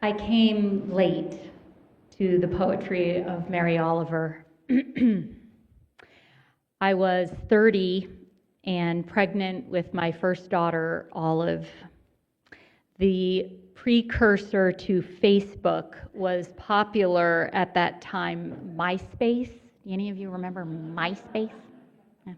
I came late to the poetry of Mary Oliver. I was 30 and pregnant with my first daughter, Olive. The precursor to Facebook was popular at that time, MySpace. Any of you remember MySpace? Yeah.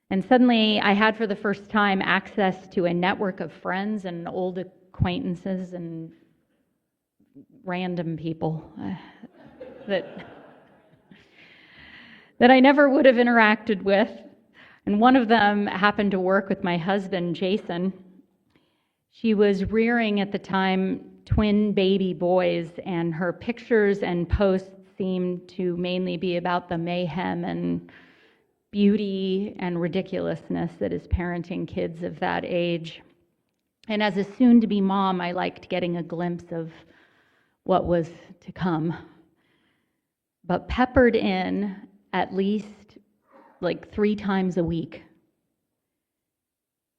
And suddenly I had for the first time access to a network of friends and old acquaintances and random people that I never would have interacted with. And one of them happened to work with my husband, Jason. She was rearing at the time twin baby boys, and her pictures and posts seemed to mainly be about the mayhem and beauty and ridiculousness that is parenting kids of that age. And as a soon-to-be mom, I liked getting a glimpse of what was to come. But peppered in at least like 3 times a week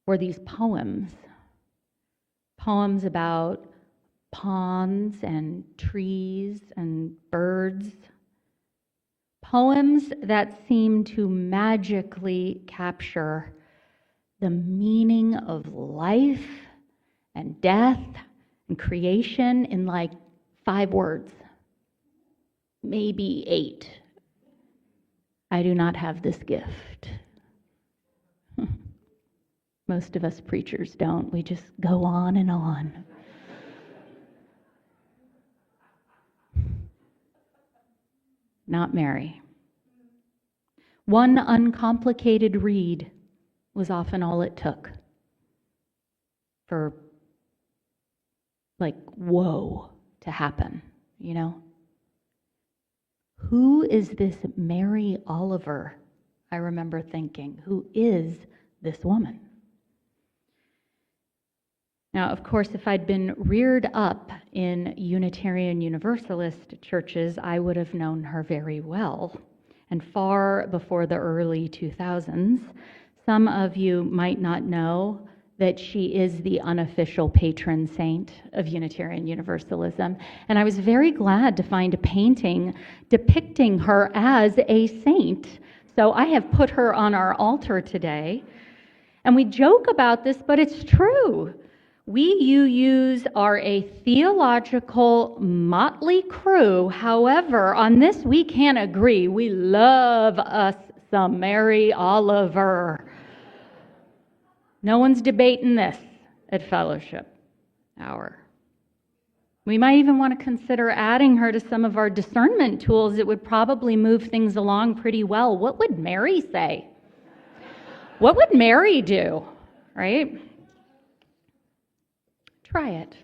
were these poems about ponds and trees and birds, poems that seemed to magically capture the meaning of life and death and creation in like 5 words, maybe 8. I do not have this gift. Most of us preachers don't. We just go on and on. Not Mary. One uncomplicated read was often all it took for, like, whoa to happen, you know? Who is this Mary Oliver? I remember thinking, who is this woman? Now, of course, if I'd been reared up in Unitarian-Universalist churches, I would have known her very well. And far before the early 2000s, some of you might not know that she is the unofficial patron saint of Unitarian Universalism. And I was very glad to find a painting depicting her as a saint. So I have put her on our altar today. And we joke about this, but it's true. We UUs are a theological motley crew. However, on this we can't agree. We love us some Mary Oliver. No one's debating this at fellowship hour. We might even want to consider adding her to some of our discernment tools. It would probably move things along pretty well. What would Mary say? What would Mary do, right? Try it.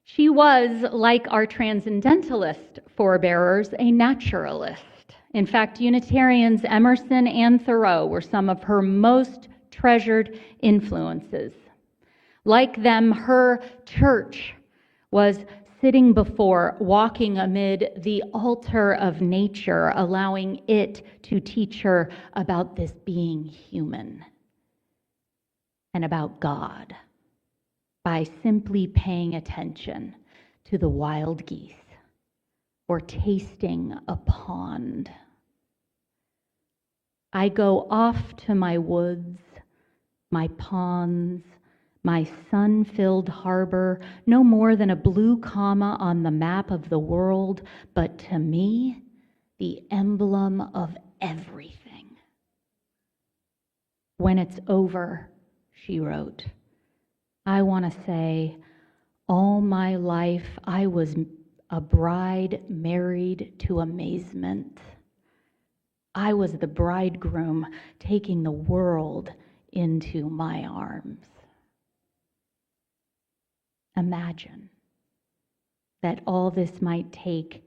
She was, like our transcendentalist forebearers, a naturalist. In fact, Unitarians Emerson and Thoreau were some of her most treasured influences. Like them, her church was sitting before, walking amid the altar of nature, allowing it to teach her about this being human and about God by simply paying attention to the wild geese or tasting a pond. I go off to my woods, my ponds, my sun-filled harbor, no more than a blue comma on the map of the world, but to me, the emblem of everything. When it's over, she wrote, I want to say, all my life I was a bride married to amazement. I was the bridegroom taking the world into my arms. Imagine that all this might take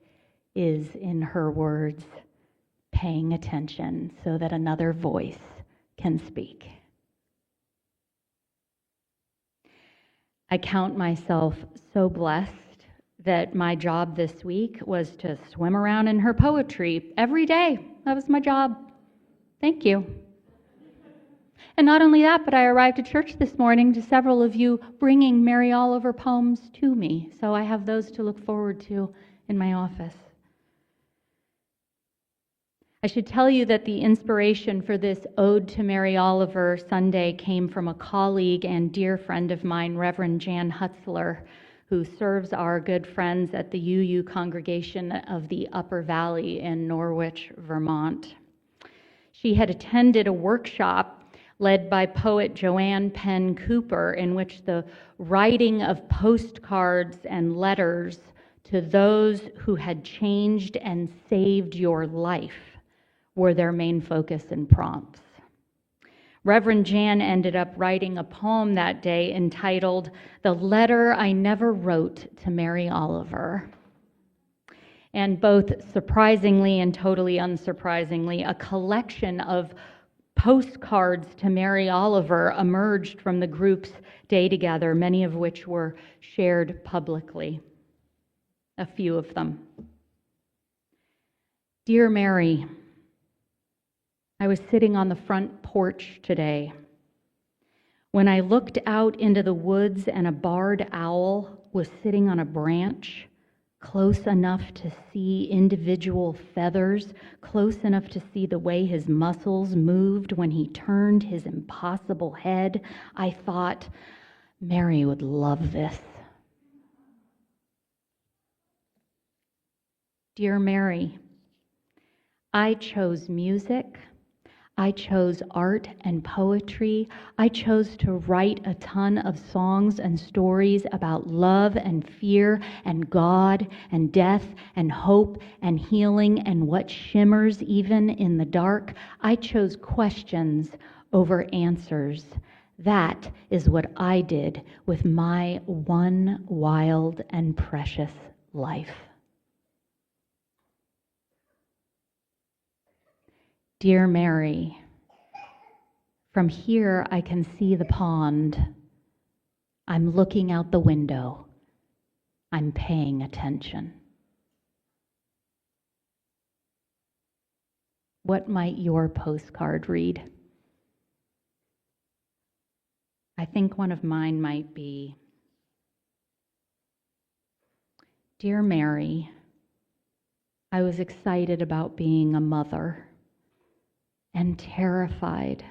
is, in her words, paying attention so that another voice can speak. I count myself so blessed that my job this week was to swim around in her poetry every day. That was my job. Thank you. And not only that, but I arrived at church this morning to several of you bringing Mary Oliver poems to me. So I have those to look forward to in my office. I should tell you that the inspiration for this Ode to Mary Oliver Sunday came from a colleague and dear friend of mine, Reverend Jan Hutzler, who serves our good friends at the UU congregation of the Upper Valley in Norwich, Vermont. She had attended a workshop led by poet Joanne Penn Cooper, in which the writing of postcards and letters to those who had changed and saved your life were their main focus and prompts. Reverend Jan ended up writing a poem that day entitled "The Letter I Never Wrote to Mary Oliver." And both surprisingly and totally unsurprisingly, a collection of postcards to Mary Oliver emerged from the group's day together, many of which were shared publicly. A few of them. Dear Mary, I was sitting on the front porch today when I looked out into the woods and a barred owl was sitting on a branch, close enough to see individual feathers, close enough to see the way his muscles moved when he turned his impossible head. I thought, Mary would love this. Dear Mary, I chose music. I chose art and poetry. I chose to write a ton of songs and stories about love and fear and God and death and hope and healing and what shimmers even in the dark. I chose questions over answers. That is what I did with my one wild and precious life. Dear Mary, from here I can see the pond. I'm looking out the window. I'm paying attention. What might your postcard read? I think one of mine might be, Dear Mary, I was excited about being a mother and terrified.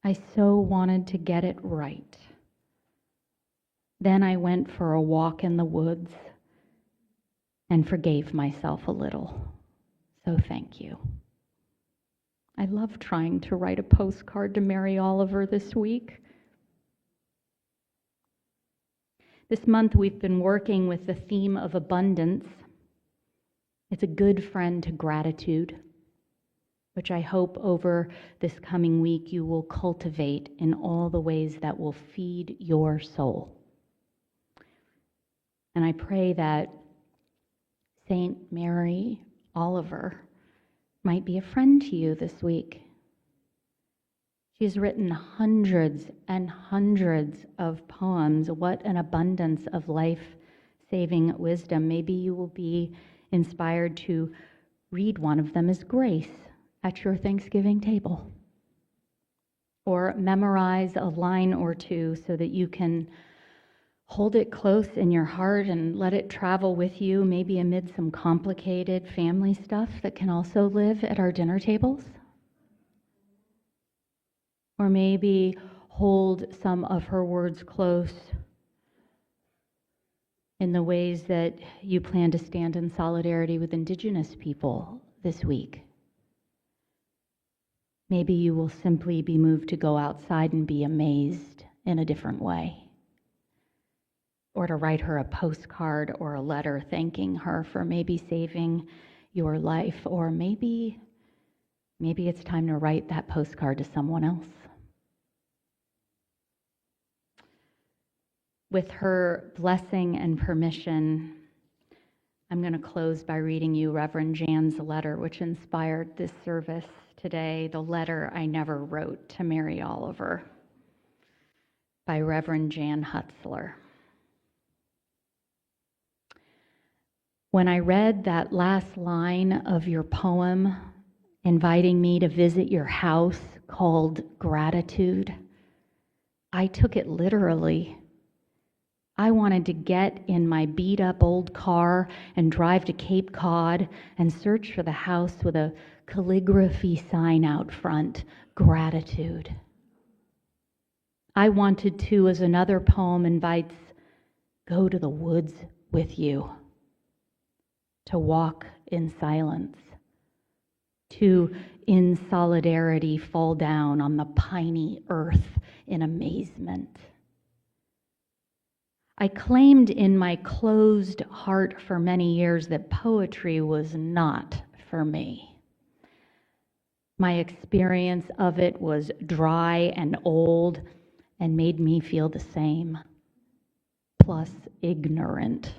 I so wanted to get it right. Then I went for a walk in the woods and forgave myself a little. So thank you. I love trying to write a postcard to Mary Oliver this week. This month we've been working with the theme of abundance. It's a good friend to gratitude, which I hope over this coming week you will cultivate in all the ways that will feed your soul. And I pray that Saint Mary Oliver might be a friend to you this week. She's written hundreds and hundreds of poems. What an abundance of life-saving wisdom. Maybe you will be inspired to read one of them as grace at your Thanksgiving table, or memorize a line or two so that you can hold it close in your heart and let it travel with you, maybe amid some complicated family stuff that can also live at our dinner tables. Or maybe hold some of her words close in the ways that you plan to stand in solidarity with Indigenous people this week. Maybe you will simply be moved to go outside and be amazed in a different way. Or to write her a postcard or a letter thanking her for maybe saving your life. Or maybe it's time to write that postcard to someone else. With her blessing and permission, I'm going to close by reading you Reverend Jan's letter, which inspired this service today, The Letter I Never Wrote to Mary Oliver, by Reverend Jan Hutzler. When I read that last line of your poem, inviting me to visit your house called gratitude. I took it literally. I wanted to get in my beat-up old car and drive to Cape Cod and search for the house with a calligraphy sign out front, gratitude. I wanted to, as another poem invites, go to the woods with you, to walk in silence, to, in solidarity, fall down on the piney earth in amazement. I claimed in my closed heart for many years that poetry was not for me. My experience of it was dry and old and made me feel the same, plus ignorant.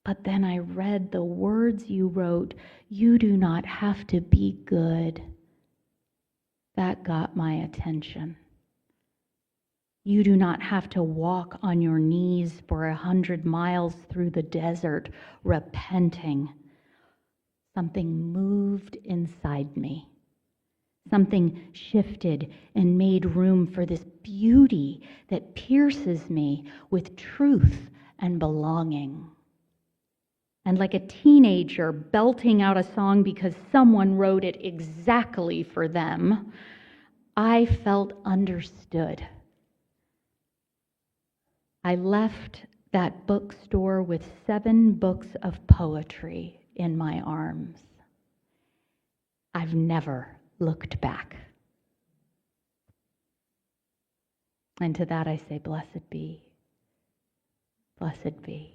But then I read the words you wrote, "You do not have to be good." That got my attention. You do not have to walk on your knees for 100 miles through the desert, repenting. Something moved inside me. Something shifted and made room for this beauty that pierces me with truth and belonging. And like a teenager belting out a song because someone wrote it exactly for them, I felt understood. I left that bookstore with 7 books of poetry in my arms. I've never looked back. And to that I say, blessed be, blessed be.